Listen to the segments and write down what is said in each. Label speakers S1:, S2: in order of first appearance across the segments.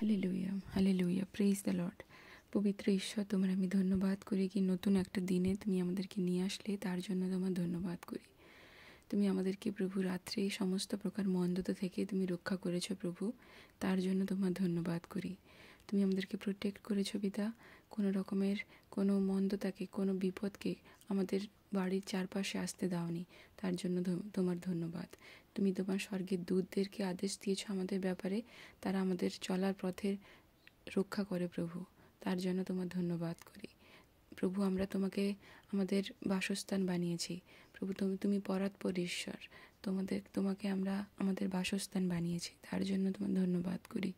S1: Hallelujah, hallelujah, praise the Lord. পবিত্র ঈশ্বর, তোমার আমি ধন্যবাদ করি কি নতুন একটা দিনে তুমি আমাদেরকে নিয়ে আসলে, তার জন্য তোমার ধন্যবাদ করি। তুমি আমাদেরকে প্রভু রাত্রে সমস্ত প্রকার মন্দতা থেকে তুমি রক্ষা করেছো প্রভু, তার জন্য তোমার ধন্যবাদ করি। তুমি আমাদেরকে প্রোটেক্ট করেছো পিতা, কোনো রকমের কোনো মন্দতাকে, কোনো বিপদকে আমাদের বাড়ির চারপাশে আসতে দাওনি, তার জন্য তোমার ধন্যবাদ। তুমি তোমার স্বর্গের দূতদেরকে আদেশ দিয়েছো আমাদের ব্যাপারে, তারা আমাদের চলার পথের রক্ষা করে প্রভু, তার জন্য তোমার ধন্যবাদ করি প্রভু। আমরা তোমাকে আমাদের বাসস্থান বানিয়েছি প্রভু, তুমি পরাৎপর ঈশ্বর, তোমাকে আমরা আমাদের বাসস্থান বানিয়েছি, তার জন্য তোমার ধন্যবাদ করি।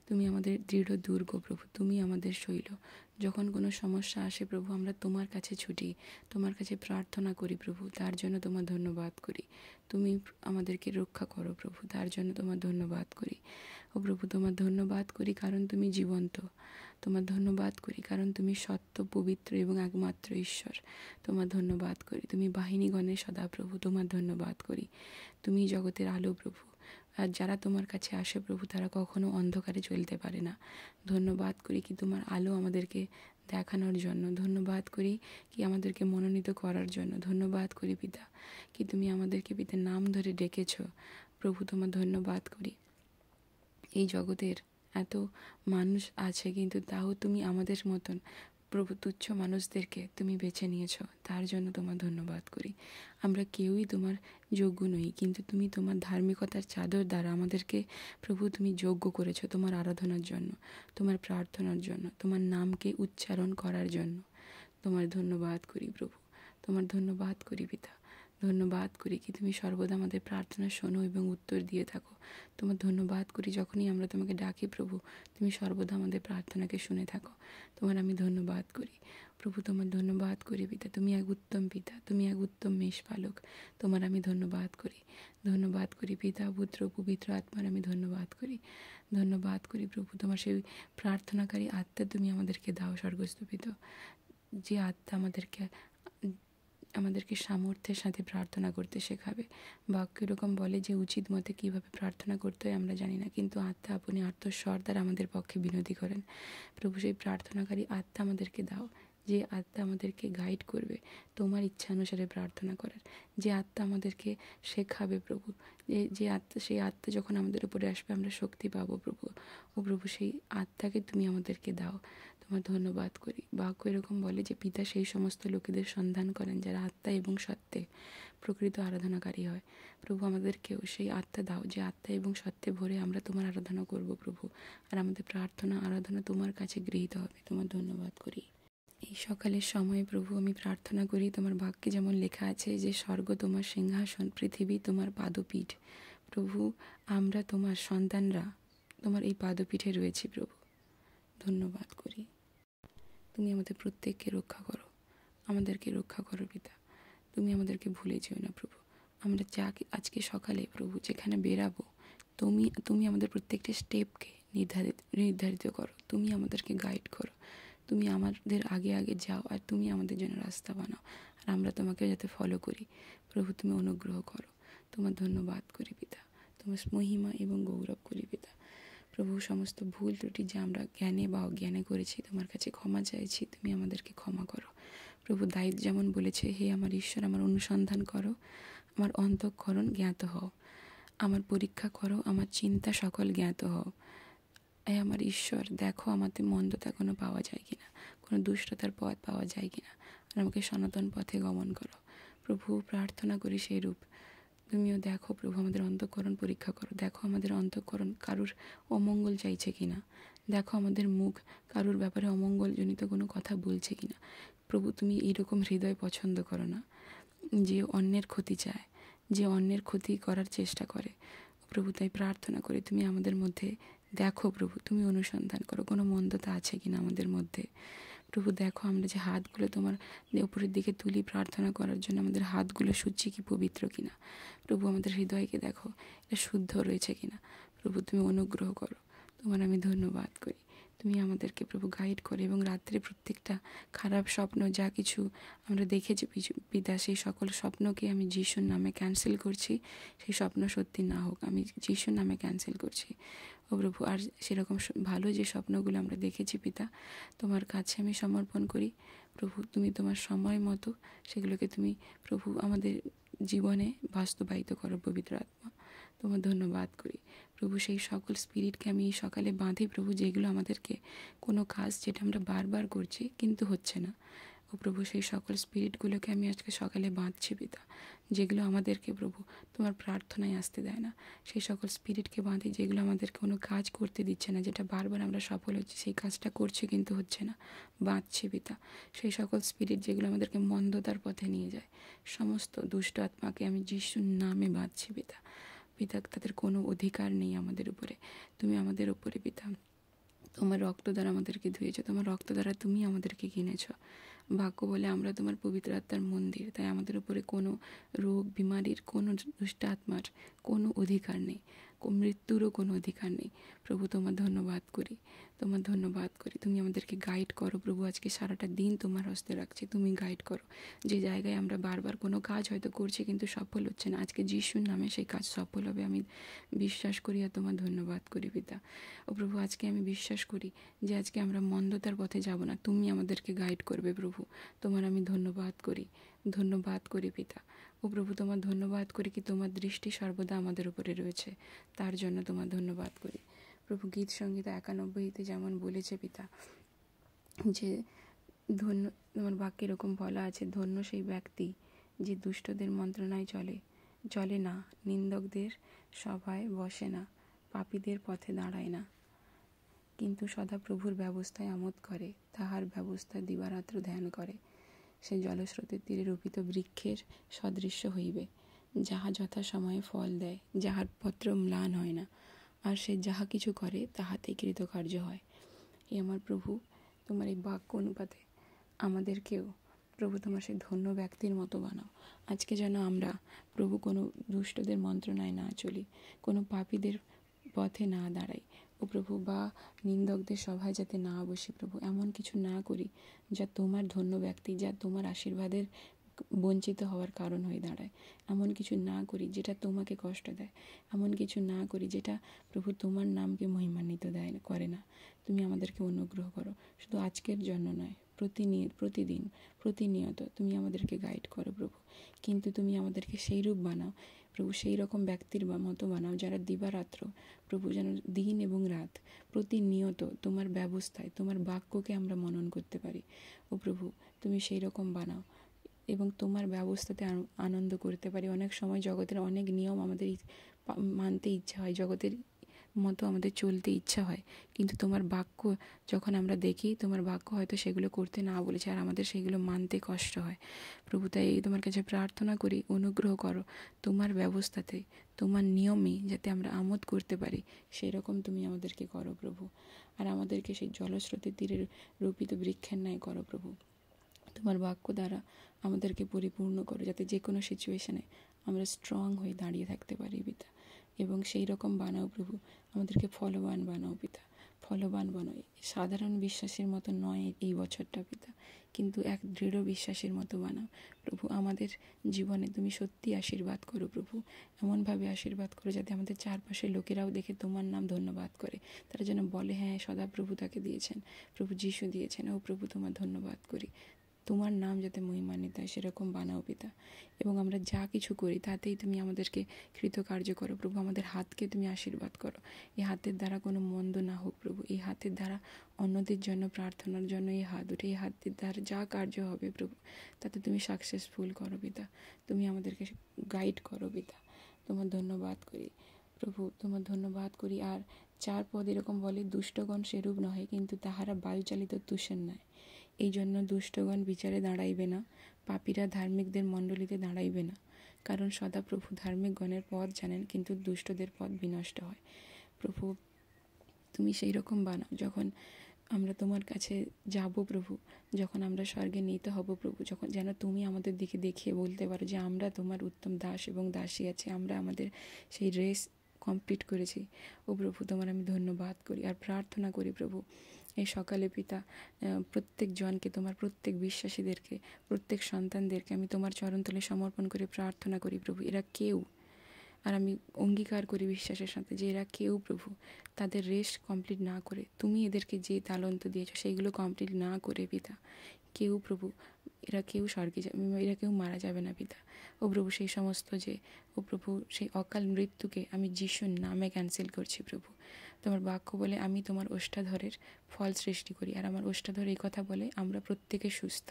S1: তুমি আমাদের দৃঢ় দুর্গ প্রভু, তুমি আমাদের শৈল। যখন কোনো সমস্যা আসে প্রভু, আমরা তোমার কাছে ছুটি, তোমার কাছে প্রার্থনা করি প্রভু, তার জন্য তোমার ধন্যবাদ করি। তুমি আমাদেরকে রক্ষা করো প্রভু, তার জন্য তোমার ধন্যবাদ করি। ও প্রভু, তোমার ধন্যবাদ করি কারণ তুমি জীবন্ত। তোমার ধন্যবাদ করি কারণ তুমি সত্য, পবিত্র এবং একমাত্র ঈশ্বর। তোমার ধন্যবাদ করি, তুমি বাহিনীগণের সদাপ্রভু। তোমার ধন্যবাদ করি, তুমি জগতের আলো প্রভু। আর যারা তোমার কাছে আসে প্রভু, তারা কখনো অন্ধকারে চলতে পারে না। ধন্যবাদ করি কি তোমার আলো আমাদেরকে দেখানোর জন্য। ধন্যবাদ করি কি আমাদেরকে মনোনীত করার জন্য। ধন্যবাদ করি পিতা কি তুমি আমাদেরকে পিতা নাম ধরে ডেকেছো প্রভু। তোমার ধন্যবাদ করি। এই জগতের এত মানুষ আছে, কিন্তু তাও তুমি আমাদের মতন প্রভু তুচ্ছ মানুষদেরকে তুমি বেছে নিয়েছো, তার জন্য তোমার ধন্যবাদ করি। আমরা কেউই তোমার যোগ্য নই, কিন্তু তুমি তোমার ধার্মিকতার চাদর দ্বারা আমাদেরকে প্রভু তুমি যোগ্য করেছো তোমার আরাধনার জন্য, তোমার প্রার্থনার জন্য, তোমার নামকে উচ্চারণ করার জন্য। তোমার ধন্যবাদ করি প্রভু, তোমার ধন্যবাদ করি পিতা। ধন্যবাদ করি কি তুমি সর্বদা আমাদের প্রার্থনা শোনো এবং উত্তর দিয়ে থাকো। তোমার ধন্যবাদ করি যখনই আমরা তোমাকে ডাকি প্রভু, তুমি সর্বদা আমাদের প্রার্থনাকে শুনে থাকো। তোমার আমি ধন্যবাদ করি প্রভু, তোমার ধন্যবাদ করি পিতা। তুমি এক উত্তম পিতা, তুমি এক উত্তম মেষপালক। তোমার আমি ধন্যবাদ করি। ধন্যবাদ করি পিতা, পুত্র, পবিত্র আত্মার আমি ধন্যবাদ করি। ধন্যবাদ করি প্রভু, তোমার সেই প্রার্থনাকারী আত্মা তুমি আমাদেরকে দাও স্বর্গস্থ পিতা, যে আত্মা আমাদেরকে সামর্থ্যের সাথে প্রার্থনা করতে শেখাবে। বাক্য এরকম বলে যে উচিত মতে কীভাবে প্রার্থনা করতে হয় আমরা জানি না, কিন্তু আত্মা আপনি আত্মস্বর দ্বারা আমাদের পক্ষে বিনতি করেন। প্রভু, সেই প্রার্থনাকারী আত্মা আমাদেরকে দাও, যে আত্মা আমাদেরকে গাইড করবে তোমার ইচ্ছা অনুসারে প্রার্থনা করার, যে আত্মা আমাদেরকে শেখাবে প্রভু। সেই আত্মা যখন আমাদের উপরে আসবে আমরা শক্তি পাবো প্রভু। ও প্রভু, সেই আত্মাকে তুমি আমাদেরকে দাও। তোমার ধন্যবাদ করি। বাক্য এরকম বলে যে পিতা সেই সমস্ত লোকেদের সন্ধান করেন যারা আত্মা এবং সত্যে প্রকৃত আরাধনাকারী হয়। প্রভু, আমাদেরকেও সেই আত্মা দাও, যে আত্মা এবং সত্যে ভরে আমরা তোমার আরাধনা করব প্রভু, আর আমাদের প্রার্থনা আরাধনা তোমার কাছে গৃহীত হবে। তোমার ধন্যবাদ করি। এই সকালের সময় প্রভু আমি প্রার্থনা করি, তোমার বাক্যে যেমন লেখা আছে যে স্বর্গ তোমার সিংহাসন, পৃথিবী তোমার পাদপীঠ। প্রভু, আমরা তোমার সন্তানরা তোমার এই পাদপীঠে রয়েছি প্রভু। ধন্যবাদ করি। তুমি আমাদের প্রত্যেককে রক্ষা করো, আমাদেরকে রক্ষা করো পিতা। তুমি আমাদেরকে ভুলে যেও না প্রভু। আমরা আজকে সকালে প্রভু যেখানে বেরাবো, তুমি আমাদের প্রত্যেকটা স্টেপকে নির্ধারিত করো। তুমি আমাদেরকে গাইড করো। তুমি আমাদের আগে আগে যাও, আর তুমি আমাদের জন্য রাস্তা বানাও, আর আমরা তোমাকে যাতে ফলো করি। প্রভু, তুমি অনুগ্রহ করো। তোমার ধন্যবাদ করি পিতা। তোমার মহিমা এবং গৌরব করি পিতা। প্রভু, সমস্ত ভুল ত্রুটি যা আমরা জ্ঞানে বা অজ্ঞানে করেছি তোমার কাছে ক্ষমা চাইছি, তুমি আমাদেরকে ক্ষমা করো প্রভু। দায়িত্ব যেমন বলেছে, হে আমার ঈশ্বর, আমার অনুসন্ধান করো, আমার অন্তঃকরণ জ্ঞাত হও, আমার পরীক্ষা করো, আমার চিন্তা সকল জ্ঞাত হও। হে আমার ঈশ্বর, দেখো আমাদের মন্দতা কোনো পাওয়া যায় কিনা, কোনো দুষ্টতার পথ পাওয়া যায় কিনা, আর আমাকে সনাতন পথে গমন করো প্রভু। প্রার্থনা করি সেই রূপ। তুমিও দেখো প্রভু, আমাদের অন্তঃকরণ পরীক্ষা করো। দেখো আমাদের অন্তঃকরণ কারুর অমঙ্গল চাইছে কিনা। দেখো আমাদের মুখ কারুর ব্যাপারে অমঙ্গলজনিত কোনো কথা বলছে কিনা। প্রভু, তুমি এইরকম হৃদয় পছন্দ করো না, যে অন্যের ক্ষতি চায়, যে অন্যের ক্ষতি করার চেষ্টা করে প্রভু। তাই প্রার্থনা করি তুমি আমাদের মধ্যে দেখো প্রভু, তুমি অনুসন্ধান করো কোনো মন্দতা আছে কিনা আমাদের মধ্যে। প্রভু, দেখো আমরা যে হাতগুলো তোমার উপরের দিকে তুলি প্রার্থনা করার জন্য, আমাদের হাতগুলো শুচি কি পবিত্র কিনা। প্রভু, আমাদের হৃদয়কে দেখো, এটা শুদ্ধ রয়েছে কিনা। প্রভু, তুমি অনুগ্রহ করো। তোমার আমি ধন্যবাদ করি। তুমি আমাদেরকে প্রভু গাইড করো, এবং রাত্রে প্রত্যেকটা খারাপ স্বপ্ন যা কিছু আমরা দেখেছি পিতা, সেই সকল স্বপ্নকে আমি যিশুর নামে ক্যান্সেল করছি। সেই স্বপ্ন সত্যি না হোক, আমি যিশুর নামে ক্যান্সেল করছি ও প্রভু। আর সেরকম ভালো যে স্বপ্নগুলো আমরা দেখেছি পিতা, তোমার কাছে আমি সমর্পণ করি প্রভু। তুমি তোমার সময় মতো সেগুলোকে তুমি প্রভু আমাদের জীবনে বাস্তবায়িত করো পবিত্র আত্মা। তোমার ধন্যবাদ করি প্রভু। সেই সকল স্পিরিটকে আমি এই সকালে বাঁধি প্রভু, যেগুলো আমাদেরকে কোনো কাজ যেটা আমরা বারবার করছি কিন্তু হচ্ছে না ও প্রভু, সেই সকল স্পিরিটগুলোকে আমি আজকে সকালে বাঁধছি পিতা, যেগুলো আমাদেরকে প্রভু তোমার প্রার্থনায় আসতে দেয় না। সেই সকল স্পিরিটকে বাঁধি যেগুলো আমাদেরকে কোনো কাজ করতে দিচ্ছে না, যেটা বারবার আমরা সফল হচ্ছি, সেই কাজটা করছি কিন্তু হচ্ছে না, বাঁধছি পিতা। সেই সকল স্পিরিট যেগুলো আমাদেরকে মন্দতার পথে নিয়ে যায়, সমস্ত দুষ্ট আত্মাকে আমি যিশুর নামে বাঁধছি পিতা। পিতা, তাদের কোনো অধিকার নেই আমাদের উপরে। তুমি আমাদের উপরে পিতা তোমার রক্ত দ্বারা আমাদেরকে ধুয়েছো, তোমার রক্ত দ্বারা তুমি আমাদেরকে কিনেছ। বাক্য বলে আমরা তোমার পবিত্র আত্মার মন্দির, তাই আমাদের উপরে কোনো রোগ বিমারির, কোনো দুষ্ট আত্মার কোনো অধিকার নেই, মৃত্যুরও কোনো অধিকার নেই প্রভু। তোমার ধন্যবাদ করি, তোমার ধন্যবাদ করি। তুমি আমাদেরকে গাইড করো প্রভু। আজকে সারাটা দিন তোমার হস্তে রাখছি, তুমি গাইড করো। যে জায়গায় আমরা বারবার কোনো কাজ হয়তো করছি কিন্তু সফল হচ্ছে না, আজকে যিশুর নামে সেই কাজ সফল হবে আমি বিশ্বাস করি। আর তোমার ধন্যবাদ করি পিতা ও প্রভু। আজকে আমি বিশ্বাস করি যে আজকে আমরা মন্দতার পথে যাব না, তুমি আমাদেরকে গাইড করবে প্রভু। তোমার আমি ধন্যবাদ করি, ধন্যবাদ করি পিতা ও প্রভু। তোমার ধন্যবাদ করি কি তোমার দৃষ্টি সর্বদা আমাদের উপরে রয়েছে, তার জন্য তোমার ধন্যবাদ করি প্রভু। গীত সংগীত 91-তে যেমন বলেছে পিতা যে ধন্য, তোমার বাক্যে এরকম বলা আছে, ধন্য সেই ব্যক্তি যে দুষ্টদের মন্ত্রণায় চলে না, নিন্দকদের সভায় বসে না, পাপীদের পথে দাঁড়ায় না, কিন্তু সদা প্রভুর ব্যবস্থায় আমোদ করে, তাহার ব্যবস্থা দিবারাত্র ধ্যান করে। সে জলস্রোতের তীরে রোপিত বৃক্ষের সদৃশ্য হইবে, যাহা যথা সময়ে ফল দেয়, যাহার পত্র ম্লান হয় না, আর সে যাহা কিছু করে তাহাতেই কৃতকার্য হয়। এ আমার প্রভু, তোমার এই বাক্য অনুপাতে আমাদেরকেও প্রভু তোমার সেই ধন্য ব্যক্তির মতো বানাও। আজকে যেন আমরা প্রভু কোনো দুষ্টদের মন্ত্রণায় না চলি, কোনো পাপীদের পথে না দাঁড়াই ও প্রভু, বা নিন্দকদের সভায় যাতে না বসি প্রভু, এমন কিছু না করি যা তোমার ধন্য ব্যক্তি, যা তোমার আশীর্বাদের বঞ্চিত হওয়ার কারণ হয়ে দাঁড়ায়। এমন কিছু না করি যেটা তোমাকে কষ্ট দেয়, এমন কিছু না করি যেটা প্রভু তোমার নামকে মহিমান্বিত করে না। তুমি আমাদেরকে অনুগ্রহ করো, শুধু আজকের জন্য নয়, প্রতিদিন প্রতিনিয়ত তুমি আমাদেরকে গাইড করো প্রভু। কিন্তু তুমি আমাদেরকে সেই রূপ বানাও প্রভু, সেই রকম ব্যক্তির মতো বানাও যারা দিবারাত্র প্রভু যেন দিন এবং রাত প্রতিনিয়ত তোমার ব্যবস্থায়, তোমার বাক্যকে আমরা মনন করতে পারি ও প্রভু। তুমি সেই রকম বানাও এবং তোমার ব্যবস্থাতে আনন্দ করতে পারি। অনেক সময় জগতের অনেক নিয়ম আমাদের মানতে ইচ্ছা হয়, জগতের মতো আমাদের চলতে ইচ্ছা হয়, কিন্তু তোমার বাক্য যখন আমরা দেখি, তোমার বাক্য হয়তো সেগুলো করতে না বলেছে আর আমাদের সেগুলো মানতে কষ্ট হয় প্রভু। তাই তোমার কাছে প্রার্থনা করি, অনুগ্রহ করো তোমার ব্যবস্থাতে, তোমার নিয়মে যাতে আমরা আমোদ করতে পারি, সেরকম তুমি আমাদেরকে করো প্রভু। আর আমাদেরকে সেই জলস্রোতের তীরের রোপিত বৃক্ষের ন্যায় করো প্রভু। তোমার বাক্য দ্বারা আমাদেরকে পরিপূর্ণ করো, যাতে যে কোনো সিচুয়েশানে আমরা স্ট্রং হয়ে দাঁড়িয়ে থাকতে পারি পিতা। এবং সেই রকম বানাও প্রভু, আমাদেরকে ফলবান বানাও পিতা, ফলবান বানাও। সাধারণ বিশ্বাসের মতো নয় এই বছরটা পিতা, কিন্তু এক দৃঢ় বিশ্বাসের মতো বানাও প্রভু। আমাদের জীবনে তুমি সত্যি আশীর্বাদ করো প্রভু, এমনভাবে আশীর্বাদ করো যাতে আমাদের চারপাশের লোকেরাও দেখে তোমার নাম ধন্যবাদ করে, তারা যেন বলে হ্যাঁ সদাপ্রভু তাকে দিয়েছেন, প্রভু যিশু দিয়েছেন। ও প্রভু, তোমার ধন্যবাদ করি, তোমার নাম যাতে মহিমান্বিত হয় সেরকম বানাও পিতা। এবং আমরা যা কিছু করি তাতেই তুমি আমাদেরকে কৃতকার্য করো প্রভু। আমাদের হাতকে তুমি আশীর্বাদ করো, এই হাতের দ্বারা কোনো মন্দ না হোক প্রভু। এই হাতের দ্বারা অন্যদের জন্য প্রার্থনার জন্য এই হাত উঠে, এই হাতের দ্বারা যা কার্য হবে প্রভু তাতে তুমি সাকসেসফুল করো পিতা, তুমি আমাদেরকে গাইড করো পিতা। তোমার ধন্যবাদ করি প্রভু, তোমার ধন্যবাদ করি। আর 4 পদ এরকম বলে, দুষ্টগণ সেরূপ নহে, কিন্তু তাহারা বায়ুচালিত তুষের নয়। এই জন্য দুষ্টগণ বিচারে দাঁড়াইবে না, পাপীরা ধার্মিকদের মণ্ডলীতে দাঁড়াইবে না, কারণ সদাপ্রভু ধার্মিকগণের পথ জানেন, কিন্তু দুষ্টদের পথ বিনষ্ট হয়। প্রভু, তুমি সেই রকম বানাও যখন আমরা তোমার কাছে যাব প্রভু, যখন আমরা স্বর্গে নিতে হব প্রভু, যখন যেন তুমি আমাদের দিকে দেখিয়ে বলতে পারো যে আমরা তোমার উত্তম দাস এবং দাসী আছি। আমরা আমাদের সেই রেস কমপ্লিট করেছি। ও প্রভু, তোমার আমি ধন্যবাদ করি আর প্রার্থনা করি প্রভু, এই সকালে পিতা প্রত্যেক জনকে, তোমার প্রত্যেক বিশ্বাসীদেরকে, প্রত্যেক সন্তানদেরকে আমি তোমার চরণতলে সমর্পণ করে প্রার্থনা করি প্রভু। এরা কেউ, আর আমি অঙ্গীকার করি বিশ্বাসের সাথে যে এরা কেউ প্রভু তাদের রেস্ট কমপ্লিট না করে, তুমি এদেরকে যে তালন্ত দিয়েছো সেইগুলো কমপ্লিট না করে পিতা, কেউ প্রভু, এরা কেউ স্বর্গে যাবে, এরা কেউ মারা যাবে না পিতা। ও প্রভু, সেই সমস্ত যে ও প্রভু সেই অকাল মৃত্যুকে আমি যিশুর নামে ক্যান্সেল করছি প্রভু। তোমার বাক্য বলে আমি তোমার ওষ্ঠাধরের ফল সৃষ্টি করি, আর আমার ওষ্ঠাধর এই কথা বলে আমরা প্রত্যেকে সুস্থ।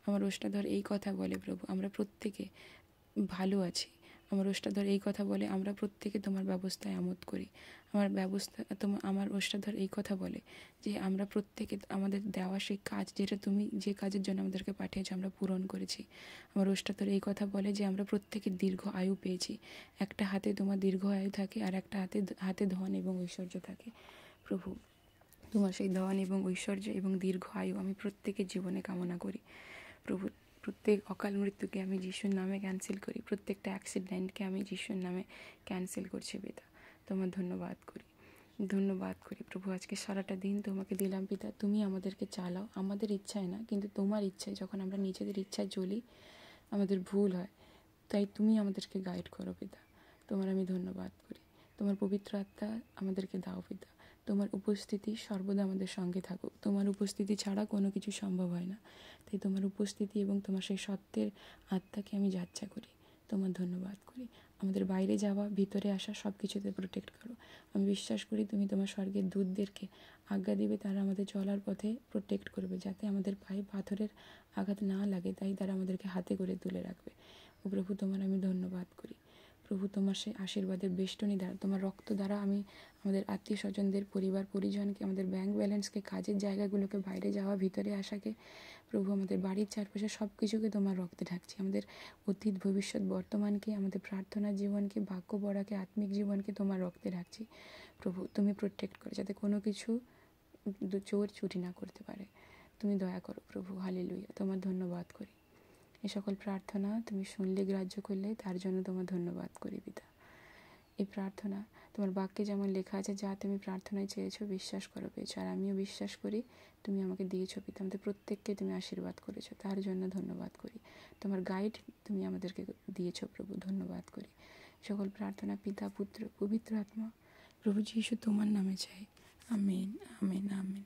S1: আমার ওষ্ঠাধর এই কথা বলে প্রভু আমরা প্রত্যেকে ভালো আছি। আমার ওষ্ঠাধর এই কথা বলে আমরা প্রত্যেকে তোমার ব্যবস্থায় আমোদ করি। আমার ওষ্ঠাধর এই কথা বলে যে আমরা প্রত্যেকে আমাদের দেওয়া সেই কাজ, যেটা তুমি যে কাজের জন্য আমাদেরকে পাঠিয়েছো আমরা পূরণ করেছি। আমার ওষ্ঠাধর এই কথা বলে যে আমরা প্রত্যেকে দীর্ঘ আয়ু পেয়েছি। একটা হাতে তোমার দীর্ঘ আয়ু থাকে আর একটা হাতে ধন এবং ঐশ্বর্য থাকে প্রভু। তোমার সেই ধন এবং ঐশ্বর্য এবং দীর্ঘ আয়ু আমি প্রত্যেকের জীবনে কামনা করি প্রভু। প্রত্যেক অকাল মৃত্যুকে আমি যিশুর নামে ক্যান্সেল করি, প্রত্যেকটা অ্যাক্সিডেন্টকে আমি যিশুর নামে ক্যান্সেল করছি পিতা। তোমার ধন্যবাদ করি প্রভু। আজকে সারাটা দিন তোমাকে দিলাম পিতা, তুমি আমাদেরকে চালাও, আমাদের ইচ্ছায় না কিন্তু তোমার ইচ্ছায়। যখন আমরা নিজেদের ইচ্ছায় চলি আমাদের ভুল হয়, তাই তুমি আমাদেরকে গাইড করো পিতা। তোমার আমি ধন্যবাদ করি। তোমার পবিত্র আত্মা আমাদেরকে দাও পিতা। তোমার উপস্থিতি সর্বদা আমাদের সঙ্গে থাকুক। তোমার উপস্থিতি ছাড়া কোনো কিছু সম্ভব হয় না, তাই তোমার উপস্থিতি এবং তোমার সেই সত্যের আত্মাকে আমি যাচ্ছা করি। তোমার ধন্যবাদ করি। আমাদের বাইরে যাওয়া, ভিতরে আসা সব কিছুতে প্রোটেক্ট করো। আমি বিশ্বাস করি তুমি তোমার স্বর্গের দূতদেরকে আজ্ঞা দিবে, তারা আমাদের চলার পথে প্রোটেক্ট করবে, যাতে আমাদের পায়ে পাথরের আঘাত না লাগে, তাই তারা আমাদেরকে হাতে করে তুলে রাখবে। ও প্রভু, তোমার আমি ধন্যবাদ করি প্রভু। তোমার সেই আশীর্বাদের বেষ্টনী দ্বারা, তোমার রক্ত দ্বারা আমি আমাদের আত্মীয় স্বজনদের, পরিবার পরিজনকে, আমাদের ব্যাংক ব্যালেন্সকে, কাজের জায়গাগুলোকে, বাইরে যাওয়া ভিতরে আসাকে প্রভু, আমাদের বাড়ির চারপাশে সব কিছুকে তোমার রক্তে ঢাকছি। আমাদের অতীত ভবিষ্যৎ বর্তমানকে, আমাদের প্রার্থনার জীবনকে, বাক্য পড়াকে, আত্মিক জীবনকে তোমার রক্তে ঢাকছি প্রভু। তুমি প্রোটেক্ট করো যাতে কোনো কিছু চোর চুরি না করতে পারে। তুমি দয়া করো প্রভু। হালেলুয়া। তোমার ধন্যবাদ করি। এই সকল প্রার্থনা তুমি শুনলে, গ্রাহ্য করলে, তার জন্য তোমার ধন্যবাদ করি পিতা। এই প্রার্থনা তোমার বাক্যে যেমন লেখা আছে, যা তুমি প্রার্থনায় চেয়েছো বিশ্বাস করো পেয়েছো, আর আমিও বিশ্বাস করি তুমি আমাকে দিয়েছো পিতা। আমাদের প্রত্যেককে তুমি আশীর্বাদ করেছো, তার জন্য ধন্যবাদ করি। তোমার গাইড তুমি আমাদেরকে দিয়েছো প্রভু, ধন্যবাদ করি। সকল প্রার্থনা পিতা, পুত্র, পবিত্র আত্মা, প্রভু যীশু তোমার নামে চাই। Amen, amen, amen.